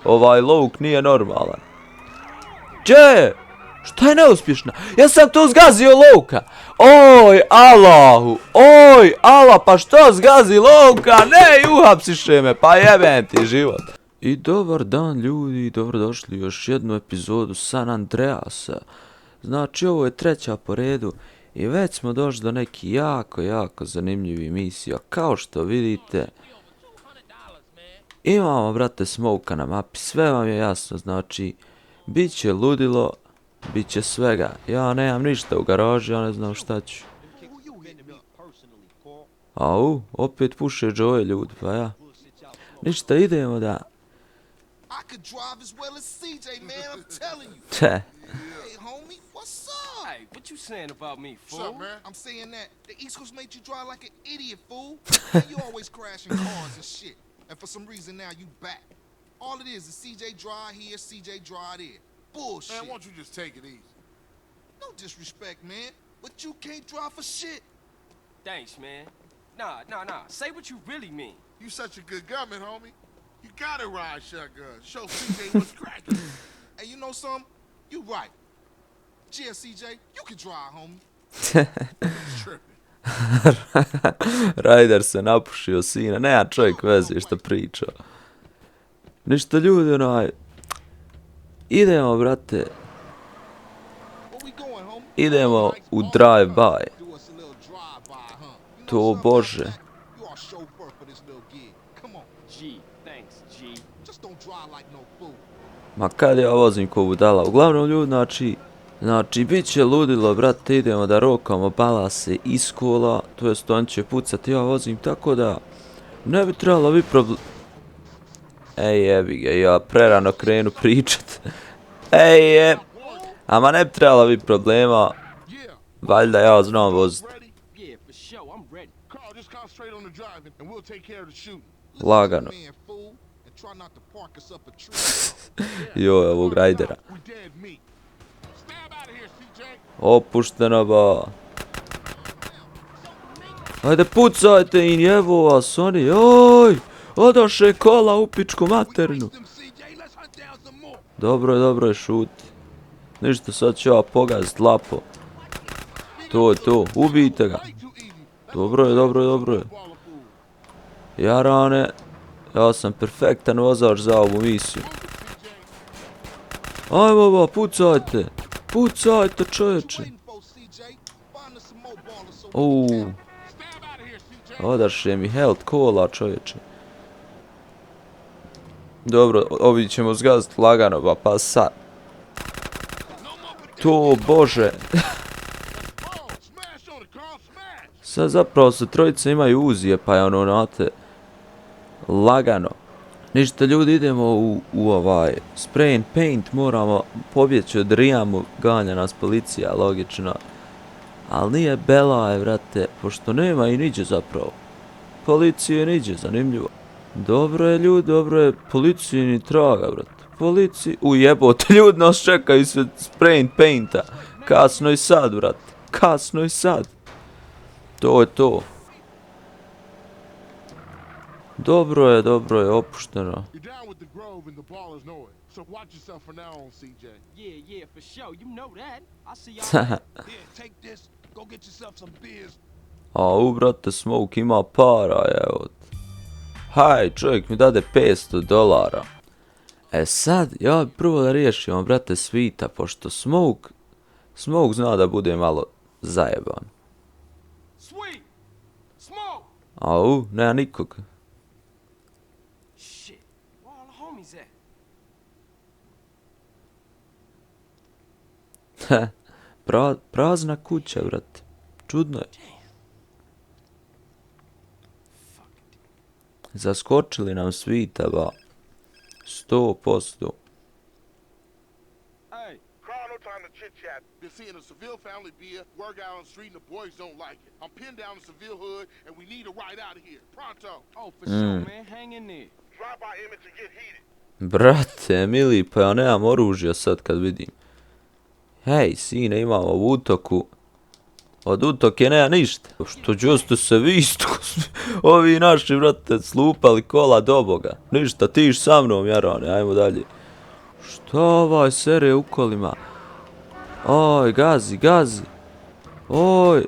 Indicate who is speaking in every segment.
Speaker 1: Ovaj Luke nije normalan. Gdje? Šta je neuspješna? Ja sam tu zgazio Luka. Oj, Allahu. Oj, Allah, pa što zgazi Luka? Ne, uhapsiše me, pa jebem ti život. I dobar dan ljudi, dobrodošli u još jednu epizodu San Andreasa. Znači ovo je treća po redu i već smo došli do nekih jako zanimljivih misija. Kao što vidite, imamo brate Smoka na mapi, sve vam je jasno, znači bit će ludilo, bit će svega. Ja nemam ništa u garaži, ja ne znam šta ću. Au, opet puše Joe ljudi, pa ja. Ništa, idemo da...
Speaker 2: I could drive as well as CJ, man, I'm telling you.
Speaker 1: Teh.
Speaker 2: Hey, homie, what's up?
Speaker 3: Hey, what you saying about me, fool?
Speaker 2: What's up, man? I'm saying that the East Coast made you drive like an idiot, fool. And you always crashing cars and shit. And for some reason now you back. All it is CJ drive here, CJ drive there. Bullshit.
Speaker 4: Man, why don't you just take it easy?
Speaker 2: No disrespect, man, but you can't drive for shit.
Speaker 3: Thanks, man. Nah. Say what you really mean.
Speaker 4: You such a good gunman, homie. You gotta ride shotgun. Show CJ what's cracking.
Speaker 2: Hey, you know something? You right. Yeah, CJ, you can drive, homie.
Speaker 4: Tripping.
Speaker 1: Ryder se napušio sina, nema čovjek veze što priča. Ništa ljudi, idemo brate,
Speaker 2: Where we going, homie?
Speaker 1: idemo u drive-by.
Speaker 2: Do us a little drive-by, huh? You know
Speaker 1: To
Speaker 2: something,
Speaker 1: Bože.
Speaker 2: man? You are chauffeur for this little gig. Come on,
Speaker 3: G, thanks, G.
Speaker 2: just don't drive like no fool.
Speaker 1: Ma kad ja vozim ko budala, uglavnom ljudi, znači bit će ludilo, brate, idemo da rokamo balase iz kola, to jest on će pucati, ja vozim, tako da ne bi trebalo biti problem. Ej jebi ga, ja prerano krenu pričat. Ej ama ne bi trebalo biti problema,
Speaker 4: Yeah.
Speaker 1: valjda ja znam vozit.
Speaker 4: Ready?
Speaker 3: Yeah, for sure, I'm ready.
Speaker 4: Carl, just concentrate on the driving and we'll take care of the shooting.
Speaker 2: Listen
Speaker 1: Lagano.
Speaker 2: to the man, fool, and try not to park us up a tree.
Speaker 1: Joj, ovog Rajdera.
Speaker 4: We dead meat. Stab out of here, CJ.
Speaker 1: Opušteno ba. Ajde pucajte im, jevo vas oni, oj! Odoše kola u pičku materinu.
Speaker 4: Them, CJ. Let's hunt down some more.
Speaker 1: Dobro je, šuti. Ništa, sad ću ja pogazit lapo. To, ubijte ga.
Speaker 4: Way too easy.
Speaker 1: Dobro je.
Speaker 4: Ball of food.
Speaker 1: Jarane, ja sam perfektan vozač za ovu misiju. Ajmo ba, pucajte. Pucajte čovječe.
Speaker 2: Waiting for CJ. Find us some more ballers so we
Speaker 1: Uuu,
Speaker 4: Stab out of here, CJ.
Speaker 1: odaše mi health kola čovječe. Dobro, ovi ćemo zgazit lagano ba, pa sad. To, Bože.
Speaker 4: Oh, smash on it, Carl. Smash.
Speaker 1: Sad zapravo se trojice imaju uzije, pa je ono, znate, lagano. Ništa ljudi, idemo u ovaj spray and paint, moramo pobjeći od Rijamu, ganja nas policija, logično. Ali nije belaje, vrate, pošto nema i niđe zapravo. Policije niđe, zanimljivo. Dobro je ljudi, dobro je, policiji ni traga, vrate. Policiji, jebote, ljudi nas čekaju sve spray and painta. Kasno i sad, vrate, kasno i sad. To je to. Dobro je, opušteno.
Speaker 4: You're down with the Grove and the ballers know it. So watch yourself from now on, CJ.
Speaker 3: Yeah, for sure. You know that. I see y'all.
Speaker 4: Here, take this. Go get yourself some beers.
Speaker 1: A brate, Smoke ima para, evo. Haj, čovjek mi dade $500. E sad, ja bi prvo da riješimo, brate, svita, pošto Smoke zna da bude malo zajeban.
Speaker 3: Sweet. Smoke.
Speaker 1: Au, nema nikog.
Speaker 3: Shit. Where all the homies at?
Speaker 1: Prazna kuća, brate. Čudno je. Zaskočili nam svita, ba. 100%.
Speaker 3: Hey,
Speaker 4: Carl, no time to chit chat. Been seeing a Seville family beer, work out on the street, and the boys don't like it. I'm pinned down in Seville hood, and we need a ride out of here. Pronto.
Speaker 3: oh, for sure, man. Hang in there.
Speaker 4: Drive by Emmett to get heated.
Speaker 1: Brate, mili, pa ja nemam oružja sad kad vidim. Hej, sine, imamo u utoku Od Utoke nema ništa. Što ću se vi isto, ovi naši, brate, slupali kola do Boga. Ništa, tiš sa mnom, Jarane, ajmo dalje. Što ovaj sere u kolima? Oj, gazi, gazi. Oj.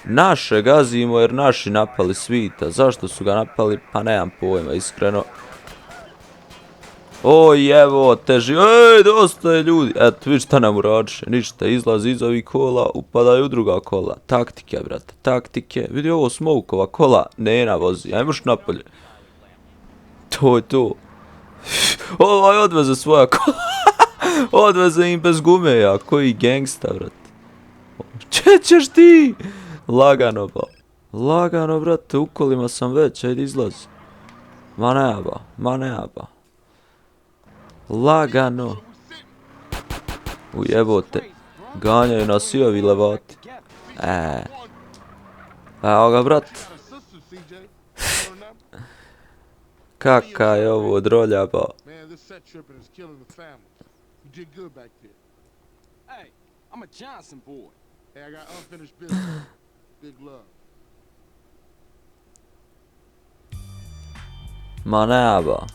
Speaker 1: Naše gazimo jer naši napali Svita. Zašto su ga napali? Pa nemam pojma, iskreno. Oj, evo, teži. Ej, dosta je ljudi. Eto, vidi šta nam uradiše. Ništa, izlazi iz ovih kola, upadaju u druga kola. Taktike, brate, taktike. Vidi ovo Smokova kola, Nena vozi. Ajmoš napolje. To je to. Ovaj odveze svoja kola. Odveze im bez gume, ja. Koji gangsta, brate. Če ćeš ti? Lagano, ba. Lagano, brate, u kolima sam već, ajde izlazi. Ma nema, ma nema. Lagano. Ujebote. Ganjaju nas i ovi levati. Evo ga, brat. Kaka je ovo od roljaba.
Speaker 4: Man, this set tripping is killing the family. You did good back there.
Speaker 3: Hey, I'm a Johnson boy.
Speaker 4: Hey, I got unfinished business. Big love.
Speaker 1: Ma nema.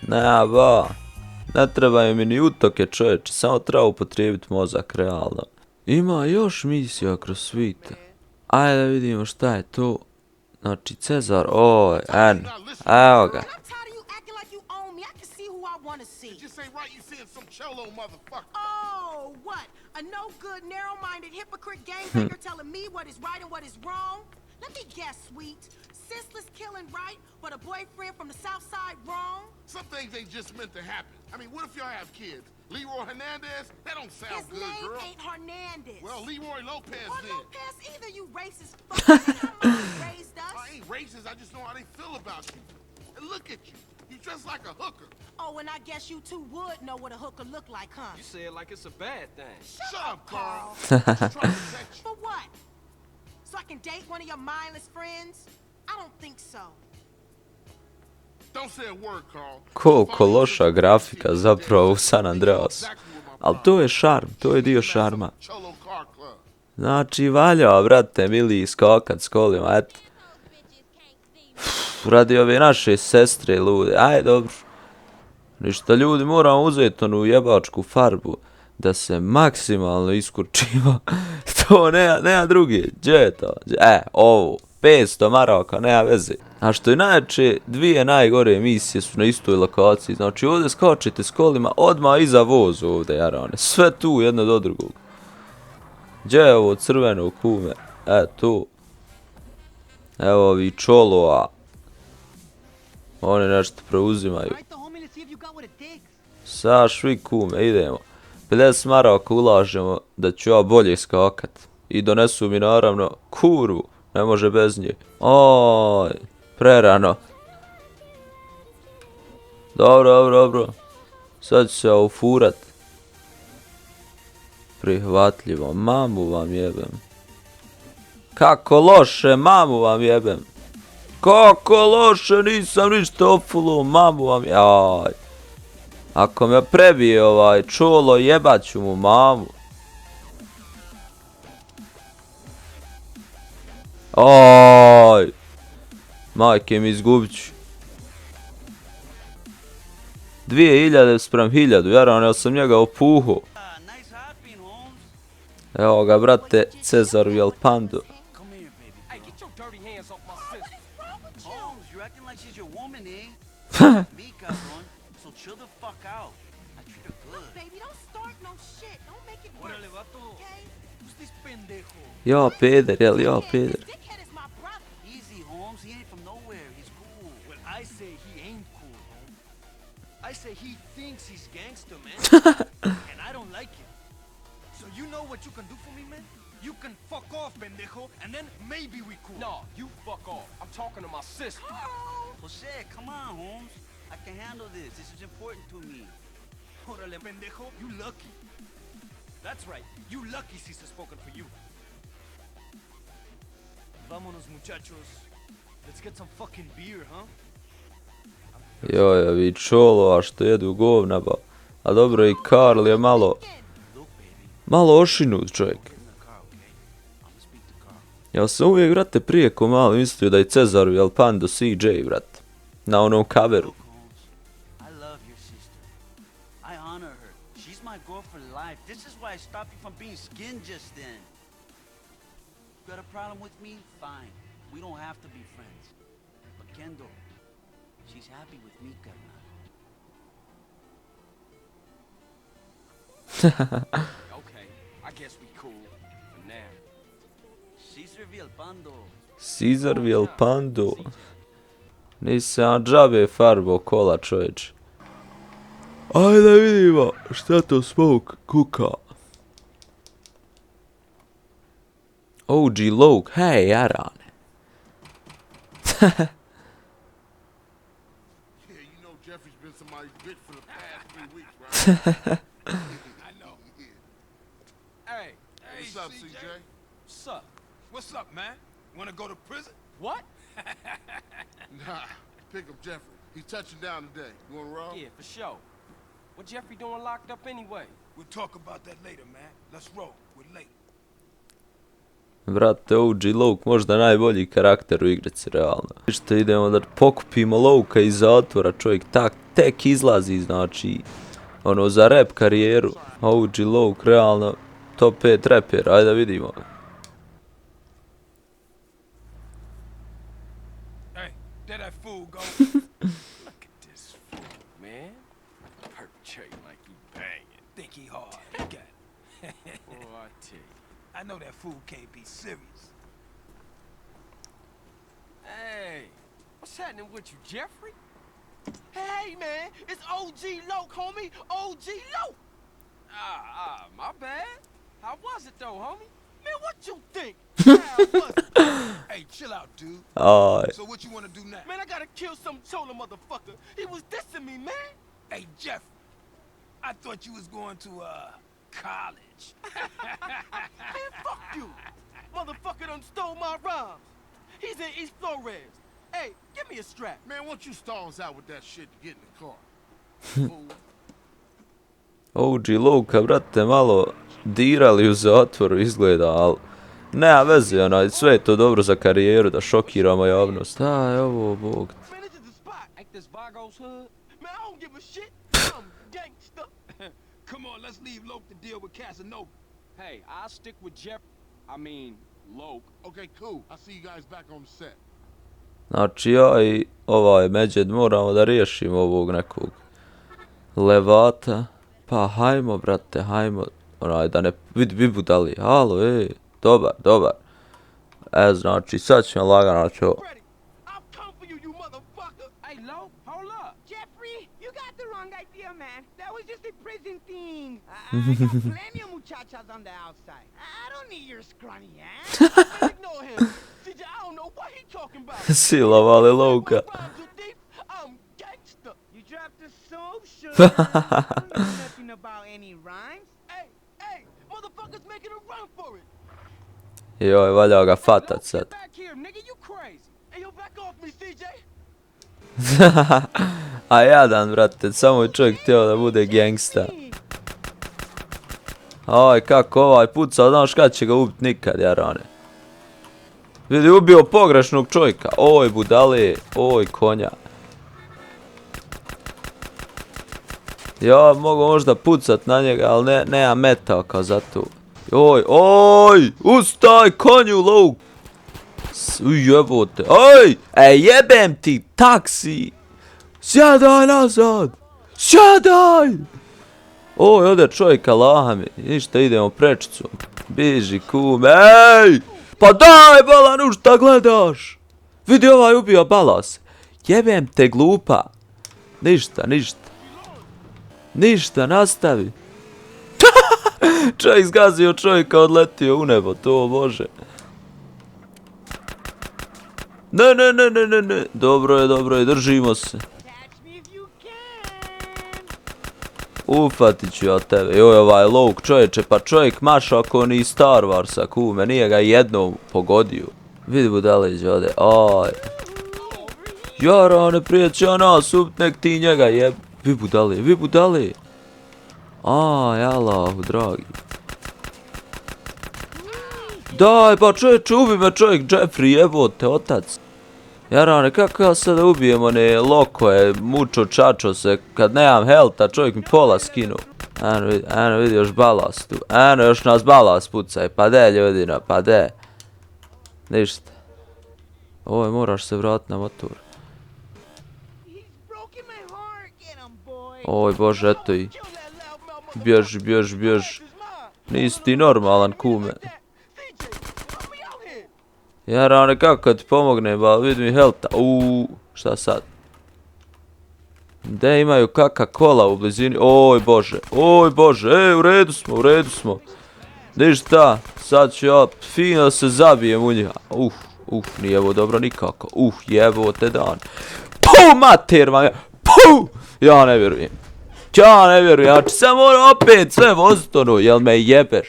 Speaker 1: Nema. Ne trebaju mi ni Utoke, čovječe, samo treba upotrijebiti mozak, realno. Ima još misija kroz Svita. Ajde da vidimo šta je to. Znači, Cezar, oj, evo ga.
Speaker 4: It just ain't right you seeing some cholo motherfucker.
Speaker 5: Oh, what? A no good, narrow-minded hypocrite gangbanger telling me what is right and what is wrong? Let me guess, sweet. Senseless killing right, but a boyfriend from the south side wrong?
Speaker 4: Some things ain't just meant to happen. I mean, what if y'all have kids? Leroy Hernandez? That don't sound
Speaker 5: His
Speaker 4: good,
Speaker 5: name
Speaker 4: girl.
Speaker 5: ain't Hernandez.
Speaker 4: Well, Leroy Lopez
Speaker 5: Or
Speaker 4: then.
Speaker 5: Lopez either, you racist fuck. That's how mom raised us.
Speaker 4: I ain't racist, I just know how they feel about you. And look at you. You dress like a hooker.
Speaker 5: Oh, and I guess you two would know what a hooker look like, huh?
Speaker 3: You say it like it's a bad thing.
Speaker 4: Shut up, Carl.
Speaker 5: Carl.
Speaker 4: Just trying to protect you.
Speaker 5: For what? So I can date one of your mindless friends? I don't think so.
Speaker 4: Don't say a word, Carl.
Speaker 1: Koliko loša grafika zapravo u San Andreasu. Ali to je šarm, to je dio šarma.
Speaker 4: Cholo Car Club.
Speaker 1: Znači, valjao, brate, mili, skakat s kolima, eto. Radi ove naše sestre lude, aj dobro. Ništa, ljudi, moramo uzeti onu jebačku farbu da se maksimalno iskurčimo. To nema drugi, gdje je to? Ovo, 500 maraka, nema veze. A što je najjače, dvije najgore emisije su na istoj lokaciji. Znači, ovdje skačete s kolima, odmah iza vozu ovdje, Jarane. Sve tu, jedno do drugog. Gdje je ovo crveno kume? Tu. Evo ovi čolova. Oni nešto preuzimaju. Sašvi kume, idemo. 50 maraka ulažemo da ću ja bolje skakat. I donesu mi naravno kurvu. Ne može bez nje. Oj, prerano. Dobro. Sad ću se ufurat. Prihvatljivo, mamu vam jebem. Kako loše, mamu vam jebem. Kako loše, nisam ništa ofulo, mamu vam jaj. Ako me prebije ovaj čolo, jebat ću mu mamu. Oj, majke mi izgubit ću. 2000 sprem 1000, Jarane, ja sam njega opuho. Evo ga, brate, Cezar u El Pando.
Speaker 3: Hey, get your dirty hands off my sister.
Speaker 6: Holmes, you're acting like she's your woman, eh? Me, cabrón. So chill the fuck out. I treat her good.
Speaker 5: Baby, don't start no shit. Don't make it worse.
Speaker 3: Órale, vato.
Speaker 5: Okay?
Speaker 3: Who's this pendejo?
Speaker 1: Ja, peder, jel, ja, peder.
Speaker 5: Dickhead is my brother.
Speaker 6: Easy, Holmes. He ain't from nowhere. He's cool.
Speaker 3: Well, I say he ain't cool, home. I say he thinks he's gangster, man. And I don't like it. So you know what you can do for me, man? You can fuck off, pendejo, and then maybe we cool. No, you fuck off. I'm talking to my sister.
Speaker 6: Jose, come on, Holmes. I can handle this. This is important to me.
Speaker 3: Órale, pendejo, you lucky. That's right, you lucky Caesar's spoken for you. Vámonos, muchachos. Let's get some fucking beer, huh?
Speaker 1: Joj, vi čolova što jedu govna, ba. A dobro, i Karl je malo
Speaker 6: Look, baby.
Speaker 1: ošinut čovjek.
Speaker 6: In the car, okay?
Speaker 1: Ja sam uvijek, brate, prije ko malo mislio da je Cezaru jel Pando CJ, brate. Na onom kaveru.
Speaker 6: Look, Holmes, I love your sister. I honor her. She's my girl for life. This is why I stopped you from being skinned just then. You got a problem with me? Fine. We don't have to be friends. But Kendall, she's happy with me, carnal.
Speaker 3: Okay, I guess we cool for now.
Speaker 6: Caesar Villalpando.
Speaker 1: Caesar Villalpando. Nisam džabe farbo kola, čovječ. Ajde vidimo šta to Smoke kuka. OG Loke, hej jarane.
Speaker 4: Yeah, you know Jeffrey's been somebody's bitch for the past 3 weeks, right?
Speaker 3: I know. Hey,
Speaker 4: What's up, CJ?
Speaker 3: What's up? What's up, man? Wanna go to prison? What?
Speaker 4: Nah, pick up Jeffrey. He's touching down today. You wanna roll?
Speaker 7: Yeah, for sure. What Jeffrey doing locked up anyway?
Speaker 3: We'll talk about that later, man. Let's roll. We're late.
Speaker 1: Brate, OG Loke možda najbolji karakter u igrici, realno. Što idemo da pokupimo Loka iz zatvora, čovjek tek izlazi, znači, ono, za rap karijeru. OG Loke, realno, top 5 rapera, ajde da vidimo.
Speaker 3: Hey, there that fool go. Look at this fool, man. Perpetrate like he banging. Think he hard. He got it. Oh, I tell you. I know that fool can't be serious.
Speaker 7: Hey, what's happening with you, Jeffrey? Hey, man, it's OG Loke, homie. OG Loke. My bad. How was it though, homie? Man, what you think? How was it?
Speaker 3: Hey, chill out, dude.
Speaker 1: Aj,
Speaker 3: So what you wanna do now?
Speaker 7: Man, I gotta kill some chola motherfucker. He was dissing me, man.
Speaker 3: Hey, Jeff. I thought you was going to, college.
Speaker 7: Man, fuck you. Motherfucker done stole my rhymes. He's in East Flores. Hey, give me a strap.
Speaker 4: Man, why don't you stall us out with that shit to get in the car? Fool.
Speaker 1: OG Loka, brate, malo dirali u zatvoru izgleda, ali nema veze, onaj, sve je to dobro za karijeru, da šokiramo javnost. Šta je ovo, bog?
Speaker 7: Man, this is the spot. Ain't this Vagos hood? Man, I don't give a shit. I'm gangsta.
Speaker 3: Come on, let's leave Loke to deal with Casanova.
Speaker 7: Hey, I'll stick with Jeff. Loke.
Speaker 4: Okay, cool. I'll see you guys back on the set.
Speaker 1: Znači, ja i ovaj Međed moramo da riješimo ovog nekog Levata. Pa hajmo, brate, hajmo. Onaj, da ne vidi budali. Halo, dobar. Znači, sad ćemo lagano ćemo.
Speaker 7: Ready? I'll come for you, you motherfucker. Hey, Loke, hold up.
Speaker 8: Jeffrey, you got the wrong idea, man. That was just a prison thing. I got plenty of muchachas on the outside. I don't need your scrawny ass.
Speaker 7: Man, ignore him. CJ, I don't know what he talking about.
Speaker 1: Silovali Loka.
Speaker 7: My rhymes are deep. I'm gangsta.
Speaker 8: You dropped the soap, sugar. I don't know nothing about any rhymes.
Speaker 7: Hey, motherfuckers making a run for it.
Speaker 1: Joj, valja ga fatat sad.
Speaker 7: Get back here, nigga, you crazy. Hey, yo, back off me, CJ.
Speaker 1: A jadan, brate, samo je čovjek htio da bude gangsta. Aj, kako ovaj pucao, znaš kad će ga ubit nikad, jarane. Vidi, ubio pogrešnog čovjeka. Oj, budale, oj, konja. Ja mogu možda pucat na njega, ali nema metao kao za tu. Oj, ustaj, konju, Loke. Jebote, jebem ti, taksi. Sjadaj nazad, sjadaj. Ode čovjeka lahami, ništa, idemo prečicom. Biži kume, pa daj Balanu, šta gledaš? Vidi, ovaj ubio Balas. Jebem te, glupa. Ništa, nastavi. Čovjek zgazio čovjeka, odletio u nebo, to može. Ne. Dobro je, držimo se.
Speaker 8: Catch me if you can.
Speaker 1: Ufatit ću ja tebe. Joj, ovaj Loke, čovječe, pa čovjek maša ako ni Star Warsa, kume, nije ga jednom pogodio. Vidi budalić ode, aj. Jarane, prije će nas ubit, nek ti njega jeb. Vi budali. Aj, Allahu, dragi. Daj, pa čovječe, ubi me čovjek, Jeffrey, jebote, otac. Jarane, kako ja sada ubijem one lokoje, mučo, čačo se, kad nemam helta, čovjek mi pola skinu. Eno vidi još balast tu, eno još nas balast pucaj, pa de ljudina, pa de. Ništa. Oj, moraš se vratiti na motor.
Speaker 8: He's broken my heart. Get him, boy.
Speaker 1: Oj bože, eto i.
Speaker 8: Kill that loud mouth motherfucker.
Speaker 1: Bježi.
Speaker 8: It's mine.
Speaker 1: Nisi ti normalan, kume.
Speaker 8: CJ, help me out here.
Speaker 1: Jarane, kako ti pomognem, ba, vidi mi helta. Šta sad? De imaju kaka kola u blizini. Oj bože, u redu smo. Ništa, sad ću ja fino se zabijem u njega. Nije ovo dobro nikako. Jebote dan. Mater vam ja. Ja ne vjerujem. Znači sam moram opet sve vozit ono, jel me jebeš?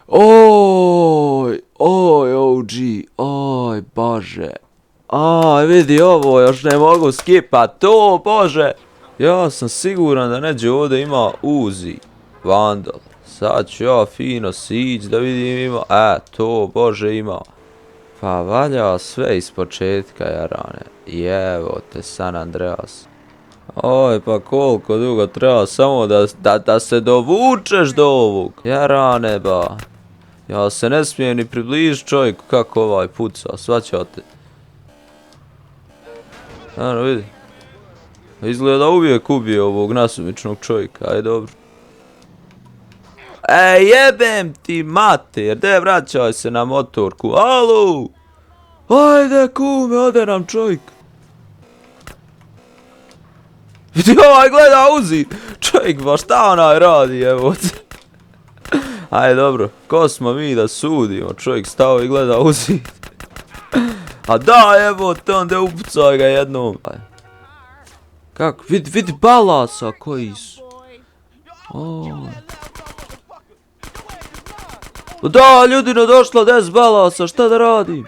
Speaker 1: Oj, OG, oj bože. Vidi ovo, još ne mogu skipat, to bože. Ja sam siguran da neđe ovdje ima Uzi, Vandal. Sad ću ja fino sić da vidim ima, to bože ima. Pa valja sve iz početka, Jarane. Jevo te San Andreas. Oj, pa koliko dugo treba samo da se dovučeš do ovog. Jarane, ba. Ja se ne smijem ni približiti čovjeku kako ovaj puca, svaćate. Ano, vidi. Izgleda uvijek ubije ovog nasumičnog čovjeka, aj dobro. Jebem ti mater, de vraćaj se na motorku, alo! Ajde kume, ode nam čovjek. Vidi ovaj gleda Uzi, čovjek ba šta onaj radi, evo. Ajde dobro, ko smo mi da sudimo, čovjek stao i gleda Uzi. A da, evo te onda upucaj ga jednom. Kako, vidi balasa koji su. Da, ljudino došla 10 balasa, šta da radim?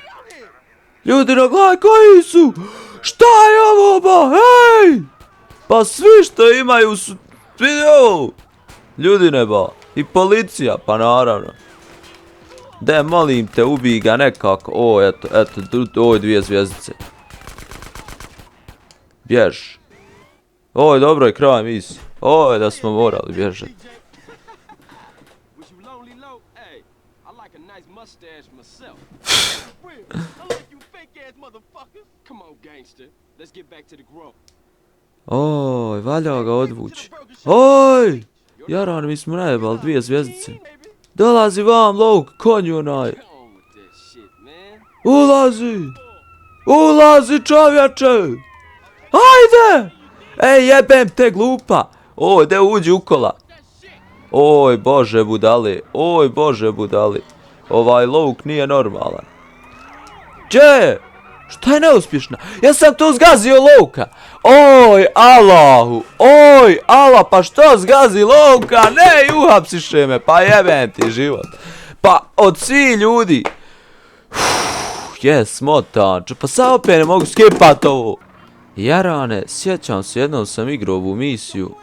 Speaker 1: Ljudino, gledaj koji su. Šta je ovo ba, hej! Pa svi što imaju su, vidi ovo. Ljudine ba, i policija, pa naravno. De, molim te, ubij ga nekako. Eto, ovo je 2 zvjezdice. Bjež. Ovo je dobro i kraj misije. Ovo je da smo morali bježati.
Speaker 7: Was you lonely low? Hey, I like a nice mustache myself.
Speaker 8: I like you fake ass motherfuckers.
Speaker 7: Come on, gangster. Let's get back to the grove.
Speaker 1: Oj, valja ga odvući. Oj! Jaran, mi smo najebali 2 zvjezdice. Dolazi vam, Lok, konju onaj.
Speaker 7: Come on with that shit, man.
Speaker 1: Ulazi čovječe. Ajde! Ej, jebem te glupa. De uđi u kola. Oj bože budali. Ovaj Lok nije normalan. Če? Šta je neuspješna? Ja sam tu zgazio Loka. Oj, Allahu. Pa što zgazi Loka? Ne, uhapsiše me. Pa jebem ti život. Pa od svih ljudi. Smotan. Pa sad opet ne mogu skipat ovo. Jarane, sjećam se, jednom sam igrao ovu misiju.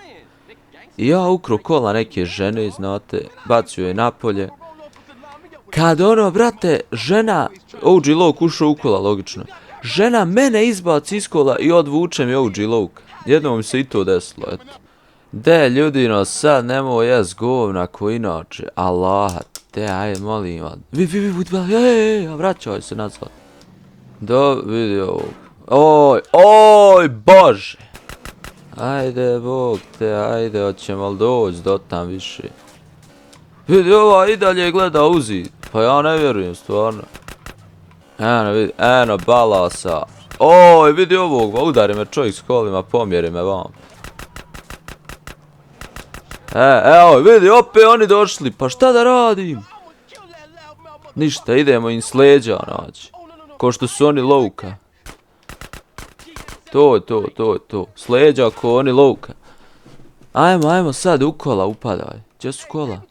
Speaker 1: I ja ukro kola neke žene, znate. Bacio je napolje. Kad brate, žena, OG Lok ušao u kola, logično. Žena mene izbaci iz kola i odvuče mi OG Lok. Jednom mi se i to desilo, eto. De, ljudino, sad nemoj jes govna ko inače. Allah, te, ajde, molim vas. Vraćaj se nazad. Vidi ovog. Oj, bože. Ajde, Bog te, ajde, hoćemo li doći do tam više. Vidi, ova i dalje gleda Uzi. Pa ja ne vjerujem, stvarno. Eno, balasa. Oj, vidi ovog, udari me čovjek s kolima, pomjeri me vam. Evo, vidi, opet oni došli, pa šta da radim? Ništa, idemo im s leđa naći. Ko što su oni Loka. To. S leđa ko oni Loka. Ajmo sad u kola upadaj. Gdje su kola?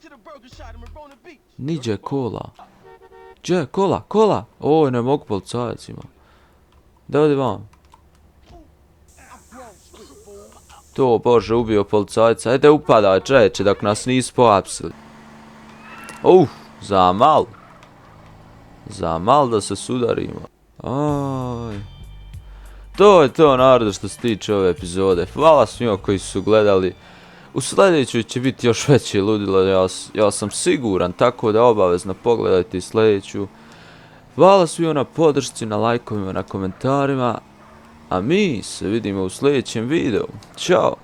Speaker 1: Niđe kola. Gdje, kola? Oj, ne mogu policajacima. Da odi vam. To, bože, ubio policajca. Ajde upadaj, čeće, dok nas nisu pohapsili. Za malo. Za mal da se sudarimo. Aj. To je to, narode, što se tiče ove epizode. Hvala svima koji su gledali. U sljedećoj će biti još veće ludilo, ja sam siguran, tako da obavezno pogledajte i sljedeću. Hvala svima na podršci, na lajkovima, na komentarima. A mi se vidimo u sljedećem videu. Ćao!